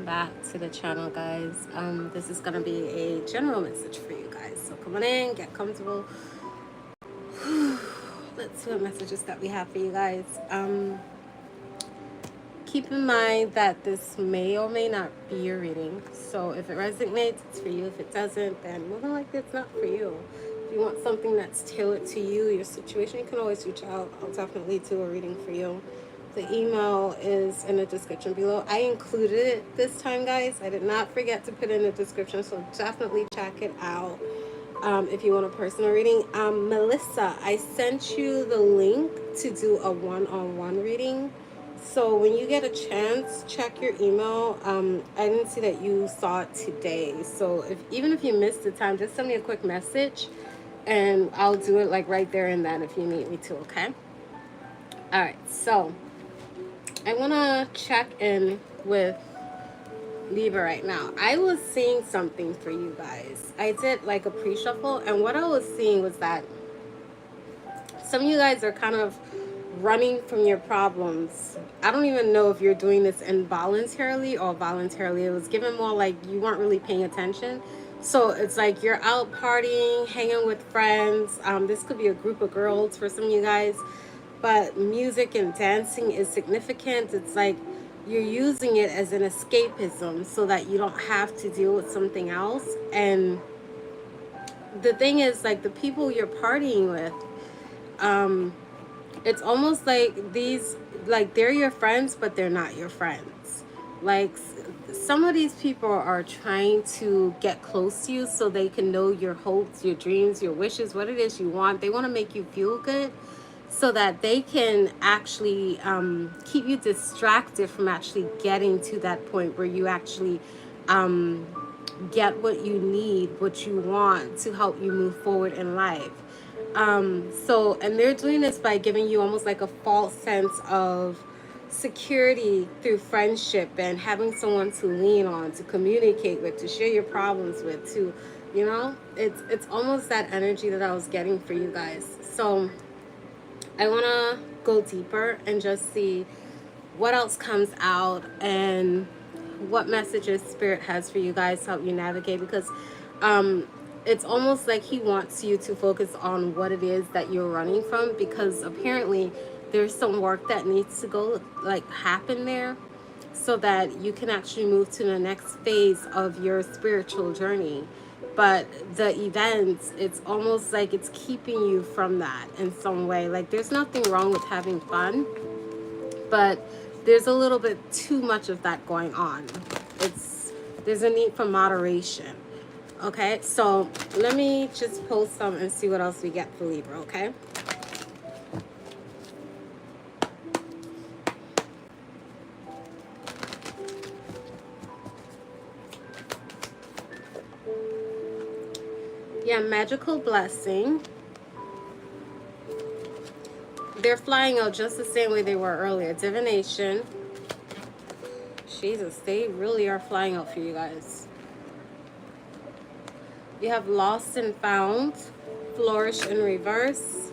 welcome back to the channel, guys. This is gonna be a general message for you guys, so come on in, get comfortable. Let's see what messages that we have for you guys. Keep in mind that this may or may not be your reading, so if it resonates, it's for you. If it doesn't, then more than likely it's not for you. If you want something that's tailored to you, your situation, you can always reach out. I'll definitely do a reading for you. The email is in the description below. I included it this time, guys. I did not forget to put it in the description, so definitely check it out if you want a personal reading. Melissa, I sent you the link to do a one-on-one reading. So when you get a chance, check your email. I didn't see that you saw it today. So even if you missed the time, just send me a quick message and I'll do it like right there and then if you need me to, okay? All right, so I want to check in with Libra right now. I was seeing something for you guys. I did like a pre-shuffle, and what I was seeing was that some of you guys are kind of running from your problems. I don't even know if you're doing this involuntarily or voluntarily. It was given more like you weren't really paying attention. So it's like you're out partying, hanging with friends. This could be a group of girls for some of you guys. But music and dancing is significant. It's like you're using it as an escapism so that you don't have to deal with something else. And the thing is, like, the people you're partying with, it's almost like these, like, they're your friends, but they're not your friends. Like, some of these people are trying to get close to you so they can know your hopes, your dreams, your wishes, what it is you want. They want to make you feel good, so that they can actually keep you distracted from actually getting to that point where you actually get what you need, what you want to help you move forward in life. And they're doing this by giving you almost like a false sense of security through friendship and having someone to lean on, to communicate with, to share your problems with, to, you know, it's almost that energy that I was getting for you guys. So I want to go deeper and just see what else comes out and what messages Spirit has for you guys to help you navigate, because it's almost like he wants you to focus on what it is that you're running from, because apparently there's some work that needs to go, like, happen there so that you can actually move to the next phase of your spiritual journey. But the events, it's almost like it's keeping you from that in some way. Like, there's nothing wrong with having fun, but there's a little bit too much of that going on. There's a need for moderation. Okay, so let me just post some and see what else we get for Libra, okay? Yeah, magical blessing. They're flying out just the same way they were earlier. Divination. Jesus, they really are flying out for you guys. You have lost and found, flourish in reverse,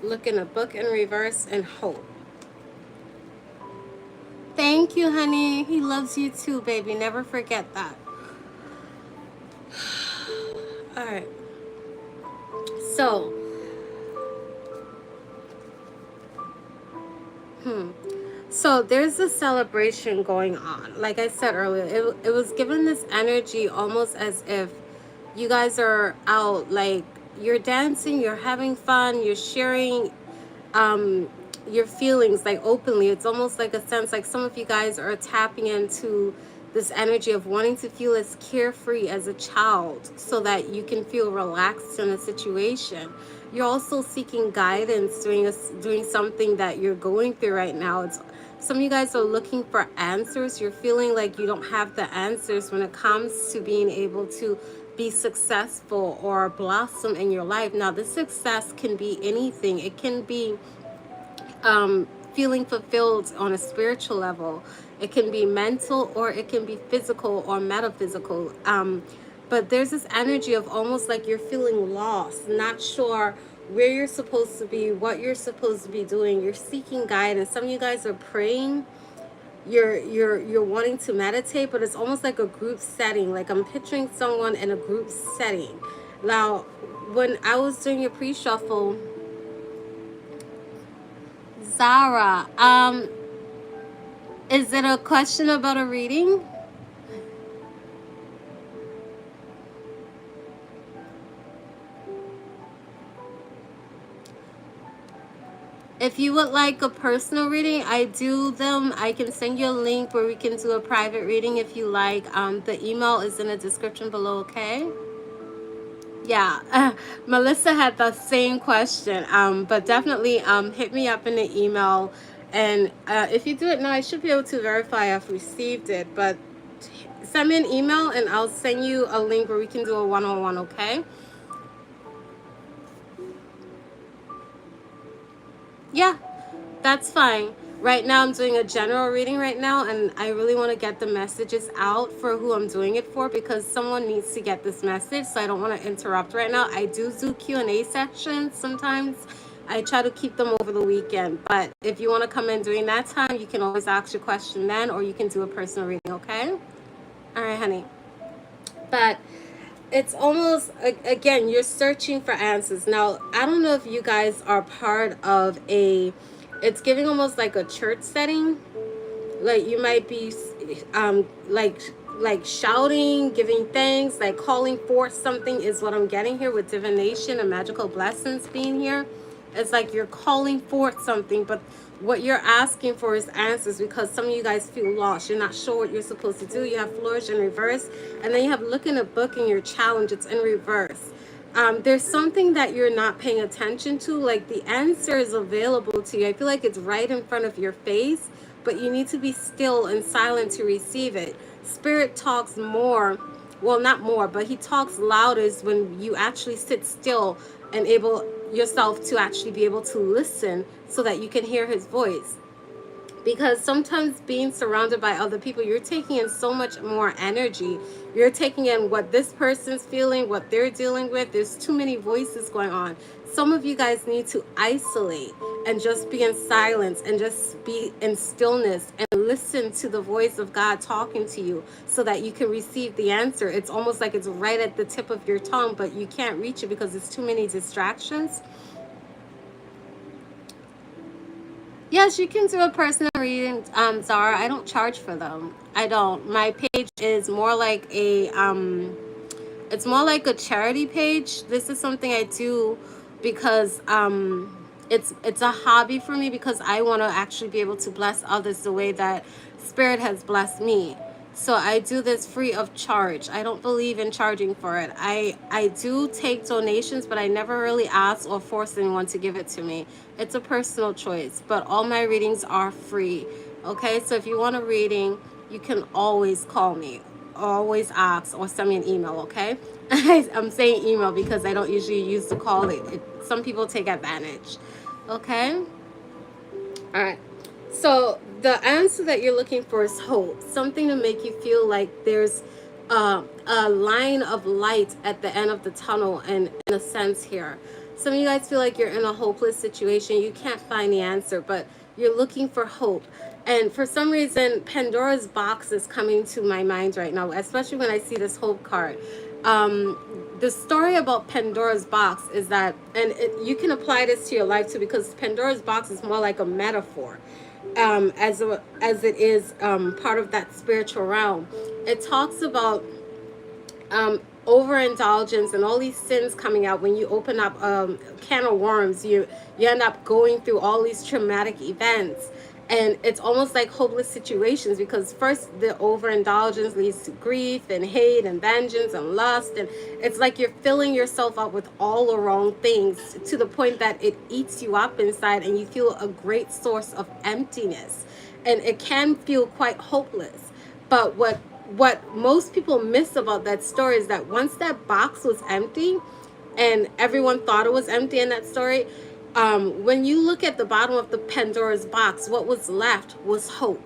look in a book in reverse, and hope. Thank you, honey. He loves you too, baby. Never forget that. All right. So, so there's a celebration going on. Like I said earlier, it was given this energy almost as if you guys are out, like, you're dancing, you're having fun, you're sharing your feelings, like, openly. It's almost like a sense like some of you guys are tapping into this energy of wanting to feel as carefree as a child so that you can feel relaxed in a situation. You're also seeking guidance doing something that you're going through right now. Some of you guys are looking for answers. You're feeling like you don't have the answers when it comes to being able to be successful or blossom in your life. Now, this success can be anything. It can be feeling fulfilled on a spiritual level. It can be mental, or it can be physical or metaphysical. But there's this energy of almost like you're feeling lost, not sure where you're supposed to be, what you're supposed to be doing. You're seeking guidance. Some of you guys are praying you're wanting to meditate, but it's almost like a group setting. Like I'm picturing someone in a group setting. Now, when I was doing your pre-shuffle, Zara, is it a question about a reading? If you would like a personal reading, I do them. I can send you a link where we can do a private reading if you like. The email is in the description below, okay? Yeah, Melissa had the same question, but definitely hit me up in the email. And if you do it now, I should be able to verify I've received it. But send me an email and I'll send you a link where we can do a one-on-one, okay? Yeah, that's fine. Right now I'm doing a general reading right now, and I really want to get the messages out for who I'm doing it for, because someone needs to get this message, so I don't want to interrupt right now. I do Q&A sections sometimes. I try to keep them over the weekend, but if you want to come in during that time, you can always ask your question then, or you can do a personal reading, okay? All right, honey. But it's almost, again, you're searching for answers. Now, I don't know if you guys are part of it's giving almost like a church setting. Like you might be like shouting, giving thanks, like calling forth something is what I'm getting here with divination and magical blessings being here. It's like you're calling forth something, but what you're asking for is answers, because some of you guys feel lost. You're not sure what you're supposed to do. You have flourish in reverse, and then you have look in a book and your challenge, it's in reverse. There's something that you're not paying attention to. Like the answer is available to you. I feel like it's right in front of your face, but you need to be still and silent to receive it. Spirit talks more, well, not more, but he talks loudest when you actually sit still and able yourself to actually be able to listen so that you can hear his voice. Because sometimes being surrounded by other people, you're taking in so much more energy. You're taking in what this person's feeling, what they're dealing with. There's too many voices going on. Some of you guys need to isolate and just be in silence and just be in stillness and listen to the voice of God talking to you so that you can receive the answer. It's almost like it's right at the tip of your tongue, but you can't reach it because there's too many distractions. Yes, you can do a personal reading, Zara. I don't charge for them. I don't. My page is more like it's more like a charity page. This is something I do because it's a hobby for me, because I want to actually be able to bless others the way that Spirit has blessed me. So I do this free of charge. I don't believe in charging for it. I do take donations, but I never really ask or force anyone to give it to me. It's a personal choice, but all my readings are free. Okay, so if you want a reading, you can always call me, always ask, or send me an email, okay? I'm saying email because I don't usually use the call. Some people take advantage, okay? All right. So the answer that you're looking for is hope. Something to make you feel like there's a line of light at the end of the tunnel, and in a sense here. Some of you guys feel like you're in a hopeless situation. You can't find the answer, but you're looking for hope. And for some reason, Pandora's box is coming to my mind right now, especially when I see this hope card. The story about Pandora's box is that, and you can apply this to your life too, because Pandora's box is more like a metaphor. As it is part of that spiritual realm. It talks about overindulgence and all these sins coming out. When you open up a can of worms, you end up going through all these traumatic events. And it's almost like hopeless situations, because first the overindulgence leads to grief and hate and vengeance and lust, and it's like you're filling yourself up with all the wrong things to the point that it eats you up inside, and you feel a great source of emptiness, and it can feel quite hopeless. But what most people miss about that story is that once that box was empty, and everyone thought it was empty in that story, when you look at the bottom of the Pandora's box, what was left was hope.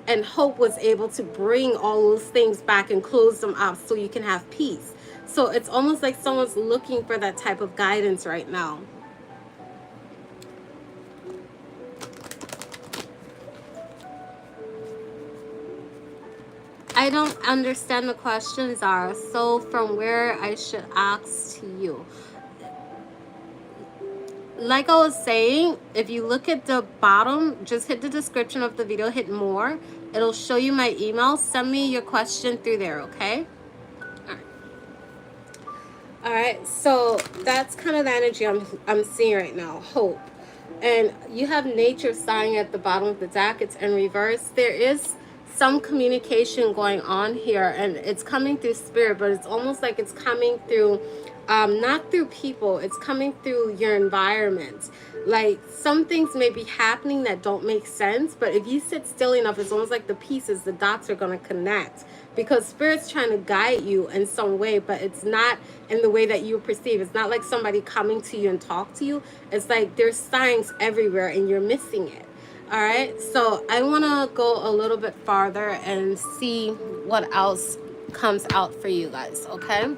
And hope was able to bring all those things back and close them up so you can have peace. So it's almost like someone's looking for that type of guidance right now. I don't understand the questions are. So from where I should ask to you. Like I was saying, if you look at the bottom, just hit the description of the video, hit more. It'll show you my email. Send me your question through there, okay? All right, so that's kind of the energy I'm seeing right now, hope. And you have nature sign at the bottom of the deck. It's in reverse. There is some communication going on here, and it's coming through spirit, but it's almost like it's coming through not through people, it's coming through your environment. Like some things may be happening that don't make sense, but if you sit still enough, it's almost like the pieces, the dots are going to connect, because spirit's trying to guide you in some way, but it's not in the way that you perceive. It's not like somebody coming to you and talk to you. It's like there's signs everywhere and you're missing it. All right, so I want to go a little bit farther and see what else comes out for you guys, okay?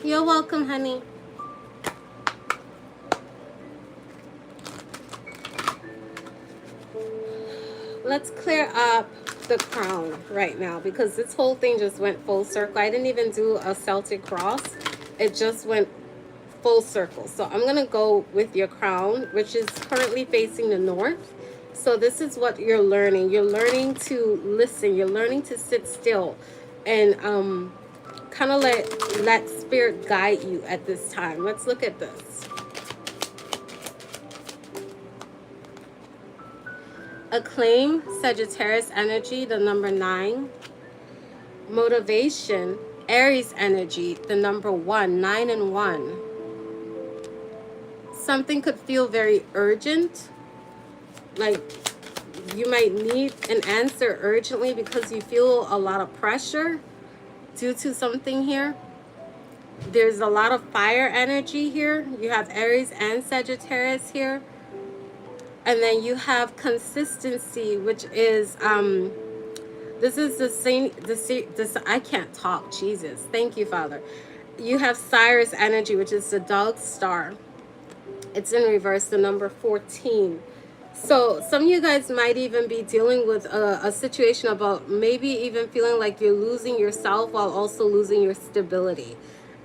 You're welcome, honey. Let's clear up the crown right now, because this whole thing just went full circle. I didn't even do a Celtic cross. It just went full circle. So I'm going to go with your crown, which is currently facing the north. So this is what you're learning. You're learning to listen. You're learning to sit still and kind of let spirit guide you at this time. Let's look at this. Acclaim, Sagittarius energy, the number 9. Motivation, Aries energy, the number 1, 9 and 1. Something could feel very urgent, like you might need an answer urgently because you feel a lot of pressure due to something here. There's a lot of fire energy here. You have Aries and Sagittarius here. And then you have consistency, which is this is the same, this I can't talk, Jesus, thank you, Father. You have Cyrus energy, which is the dog star. It's in reverse, the number 14. So some of you guys might even be dealing with a situation about maybe even feeling like you're losing yourself while also losing your stability,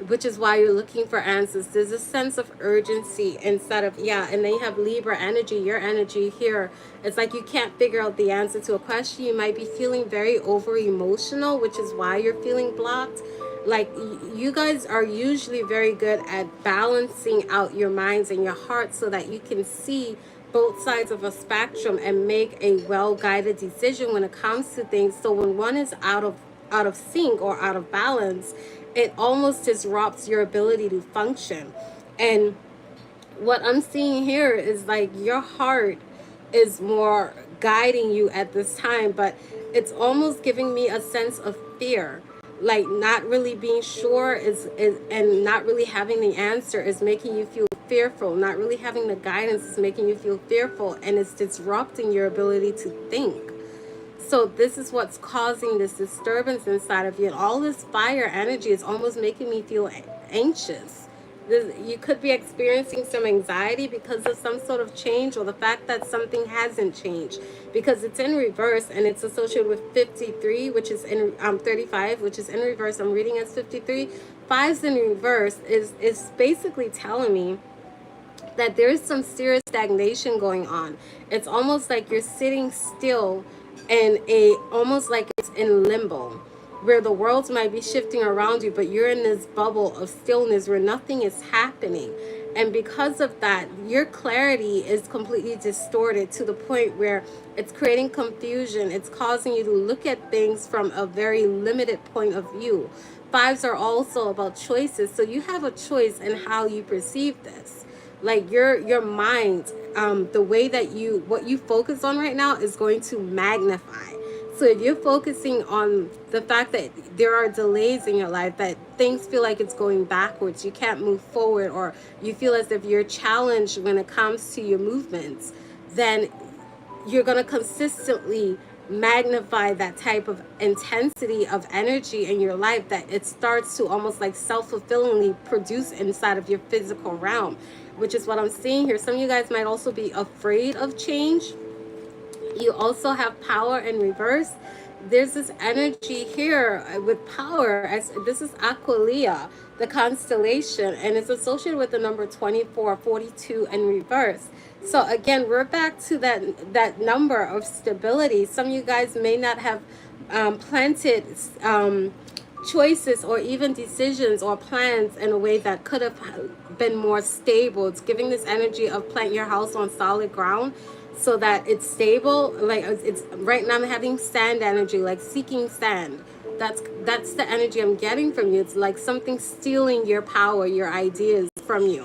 which is why you're looking for answers. There's a sense of urgency instead of, yeah, and then you have Libra energy, your energy here. It's like you can't figure out the answer to a question. You might be feeling very over emotional, which is why you're feeling blocked. Like you guys are usually very good at balancing out your minds and your heart so that you can see both sides of a spectrum and make a well-guided decision when it comes to things. So when one is out of sync or out of balance, it almost disrupts your ability to function. And what I'm seeing here is like your heart is more guiding you at this time, but it's almost giving me a sense of fear. Like not really being sure and not really having the answer is making you feel fearful. Not really having the guidance is making you feel fearful, and it's disrupting your ability to think. So this is what's causing this disturbance inside of you. And all this fire energy is almost making me feel anxious. You could be experiencing some anxiety because of some sort of change, or the fact that something hasn't changed, because it's in reverse and it's associated with 53, which is in 35, which is in reverse. I'm reading as 53. 5's in reverse is basically telling me that there is some serious stagnation going on. It's almost like you're sitting still in almost like it's in limbo, where the world might be shifting around you, but you're in this bubble of stillness where nothing is happening. And because of that, your clarity is completely distorted to the point where it's creating confusion. It's causing you to look at things from a very limited point of view. 5s are also about choices. So you have a choice in how you perceive this. Like your mind, the way that what you focus on right now is going to magnify. So if you're focusing on the fact that there are delays in your life, that things feel like it's going backwards, you can't move forward, or you feel as if you're challenged when it comes to your movements, then you're going to consistently magnify that type of intensity of energy in your life, that it starts to almost like self-fulfillingly produce inside of your physical realm, which is what I'm seeing here. Some of you guys might also be afraid of change. You also have power in reverse. There's this energy here with power. As this is Aqualia, the constellation, and it's associated with the number 24, 42 in reverse. So again, we're back to that number of stability. Some of you guys may not have planted choices or even decisions or plans in a way that could have been more stable. It's giving this energy of plant your house on solid ground so that it's stable. Like it's right now I'm having sand energy, like seeking sand. That's the energy I'm getting from you. It's like something stealing your power, your ideas from you.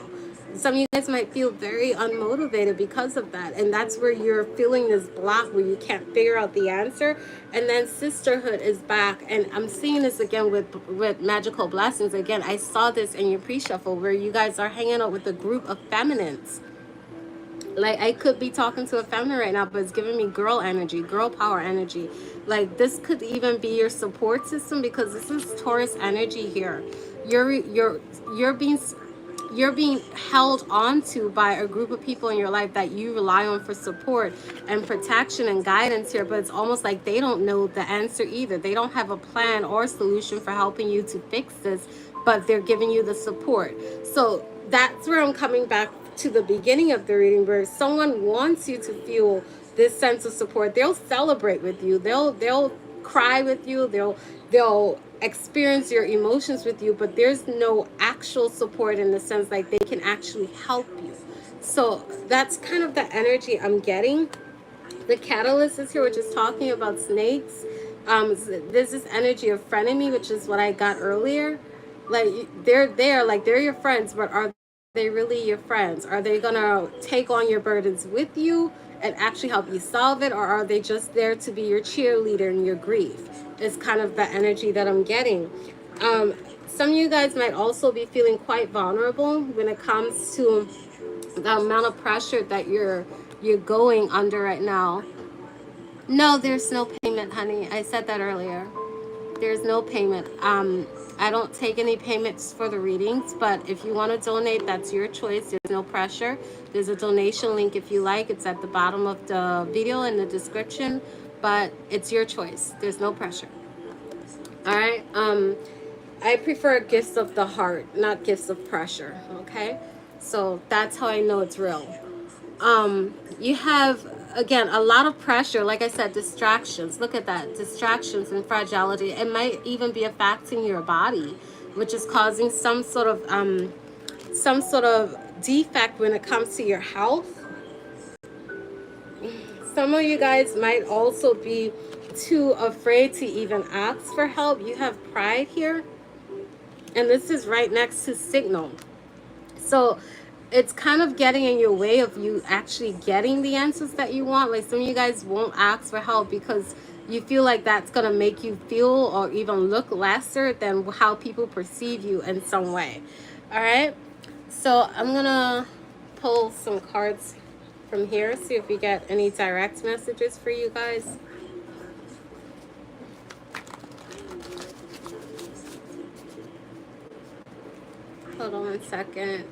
Some of you guys might feel very unmotivated because of that, and that's where you're feeling this block where you can't figure out the answer. And then sisterhood is back, and I'm seeing this again with magical blessings. Again, I saw this in your pre-shuffle where you guys are hanging out with a group of feminines. Like I could be talking to a feminine right now, but it's giving me girl energy, girl power energy. Like this could even be your support system, because this is Taurus energy here. You're being held onto by a group of people in your life that you rely on for support and protection and guidance here, but it's almost like they don't know the answer either. They don't have a plan or solution for helping you to fix this, but they're giving you the support. So that's where I'm coming back to the beginning of the reading, where someone wants you to feel this sense of support. They'll celebrate with you. They'll cry with you. They'll experience your emotions with you, but there's no actual support in the sense like they can actually help you. So that's kind of the energy I'm getting. The catalyst is here, which is talking about snakes. There's this energy of frenemy, which is what I got earlier. Like they're there, like they're your friends, but are they really your friends? Are they gonna take on your burdens with you and actually help you solve it, or are they just there to be your cheerleader in your grief? Is kind of the energy that I'm getting. Some of you guys might also be feeling quite vulnerable when it comes to the amount of pressure that you're going under right now. No, there's no payment, honey. I said that earlier. There's no payment. I don't take any payments for the readings, but if you want to donate, that's your choice. There's no pressure. There's a donation link if you like. It's at the bottom of the video in the description, but it's your choice. There's no pressure. All right. I prefer gifts of the heart, not gifts of pressure. Okay. So that's how I know it's real. You have, again, a lot of pressure. Like I said, distractions. Look at that. Distractions and fragility. It might even be affecting your body, which is causing some sort of defect when it comes to your health. Some of you guys might also be too afraid to even ask for help. You have pride here, and this is right next to signal. So it's kind of getting in your way of you actually getting the answers that you want. Like some of you guys won't ask for help because you feel like that's going to make you feel or even look lesser than how people perceive you in some way. All right. So I'm going to pull some cards from here, see if we get any direct messages for you guys. Hold on 1 second.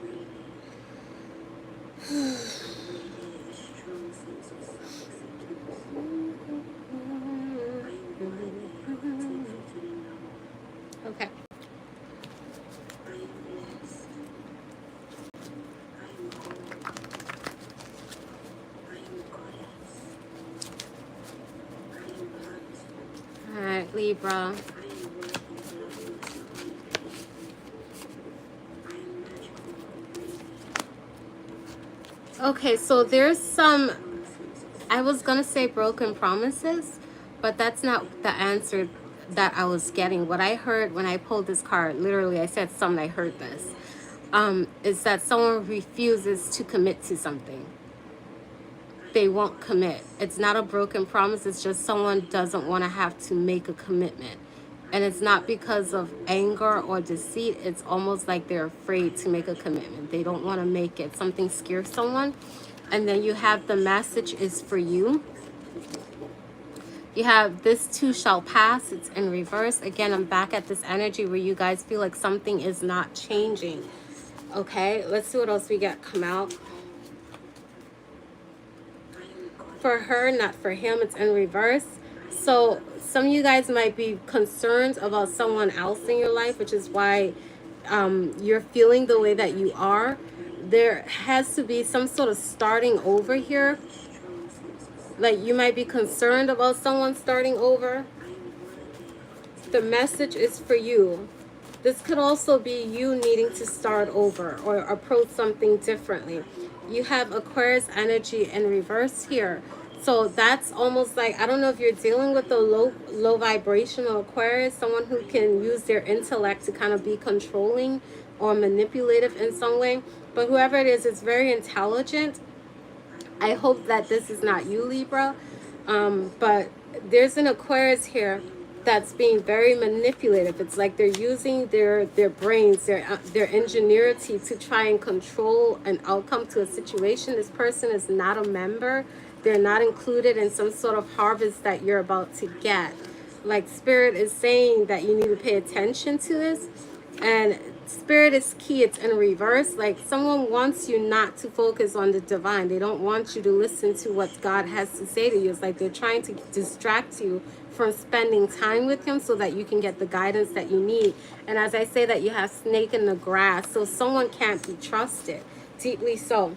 Okay. All right, Libra. Okay, so there's some, I was going to say broken promises, but that's not the answer that I was getting. What I heard when I pulled this card, literally I said something, I heard this, is that someone refuses to commit to something. They won't commit. It's not a broken promise. It's just someone doesn't want to have to make a commitment. And it's not because of anger or deceit. It's almost like they're afraid to make a commitment. They don't want to make it. Something scares someone. And then you have the message is for you. You have this too shall pass. It's in reverse. Again, I'm back at this energy where you guys feel like something is not changing. Okay, let's see what else we got come out. for her, not for him. It's in reverse. So some of you guys might be concerned about someone else in your life, which is why you're feeling the way that you are. There has to be some sort of starting over here. Like you might be concerned about someone starting over. The message is for you. This could also be you needing to start over or approach something differently. You have Aquarius energy in reverse here. So that's almost like, I don't know if you're dealing with a low vibrational Aquarius, someone who can use their intellect to kind of be controlling or manipulative in some way. But whoever it is very intelligent. I hope that this is not you, Libra. But there's an Aquarius here that's being very manipulative. It's like they're using their brains, their ingenuity to try and control an outcome to a situation. This person is not a member. They're not included in some sort of harvest that you're about to get. Like Spirit is saying that you need to pay attention to this. And Spirit is key. It's in reverse. Like someone wants you not to focus on the divine. They don't want you to listen to what God has to say to you. It's like they're trying to distract you from spending time with him so that you can get the guidance that you need. And as I say that, you have snake in the grass. So someone can't be trusted. Deeply so.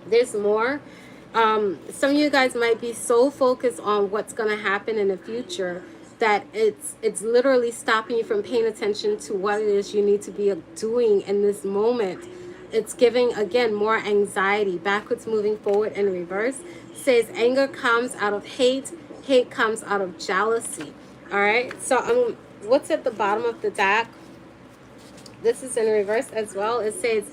There's more. Some of you guys might be so focused on what's going to happen in the future that it's literally stopping you from paying attention to what it is you need to be doing in this moment. It's giving, again, more anxiety. Backwards, moving forward, and reverse. Says anger comes out of hate. Hate comes out of jealousy. All right. So what's at the bottom of the deck? This is in reverse as well. It says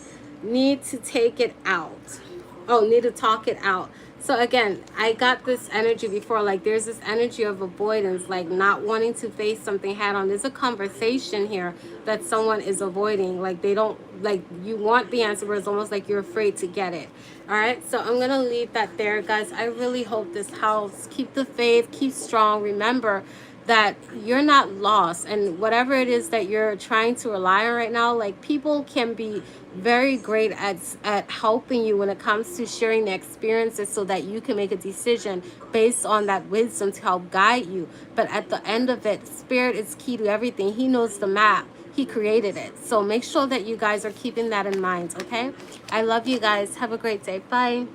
need to take it out. Oh, need to talk it out. So again, I got this energy before, like there's this energy of avoidance, like not wanting to face something head on. There's a conversation here that someone is avoiding. Like they don't, like you want the answer, but it's almost like you're afraid to get it. All right, so I'm going to leave that there, guys. I really hope this helps. Keep the faith, keep strong. Remember that you're not lost, and whatever it is that you're trying to rely on right now, like people can be very great at helping you when it comes to sharing the experiences so that you can make a decision based on that wisdom to help guide you. But at the end of it, Spirit is key to everything. He knows the map. He created it. So make sure that you guys are keeping that in mind, okay? I love you guys. Have a great day. Bye.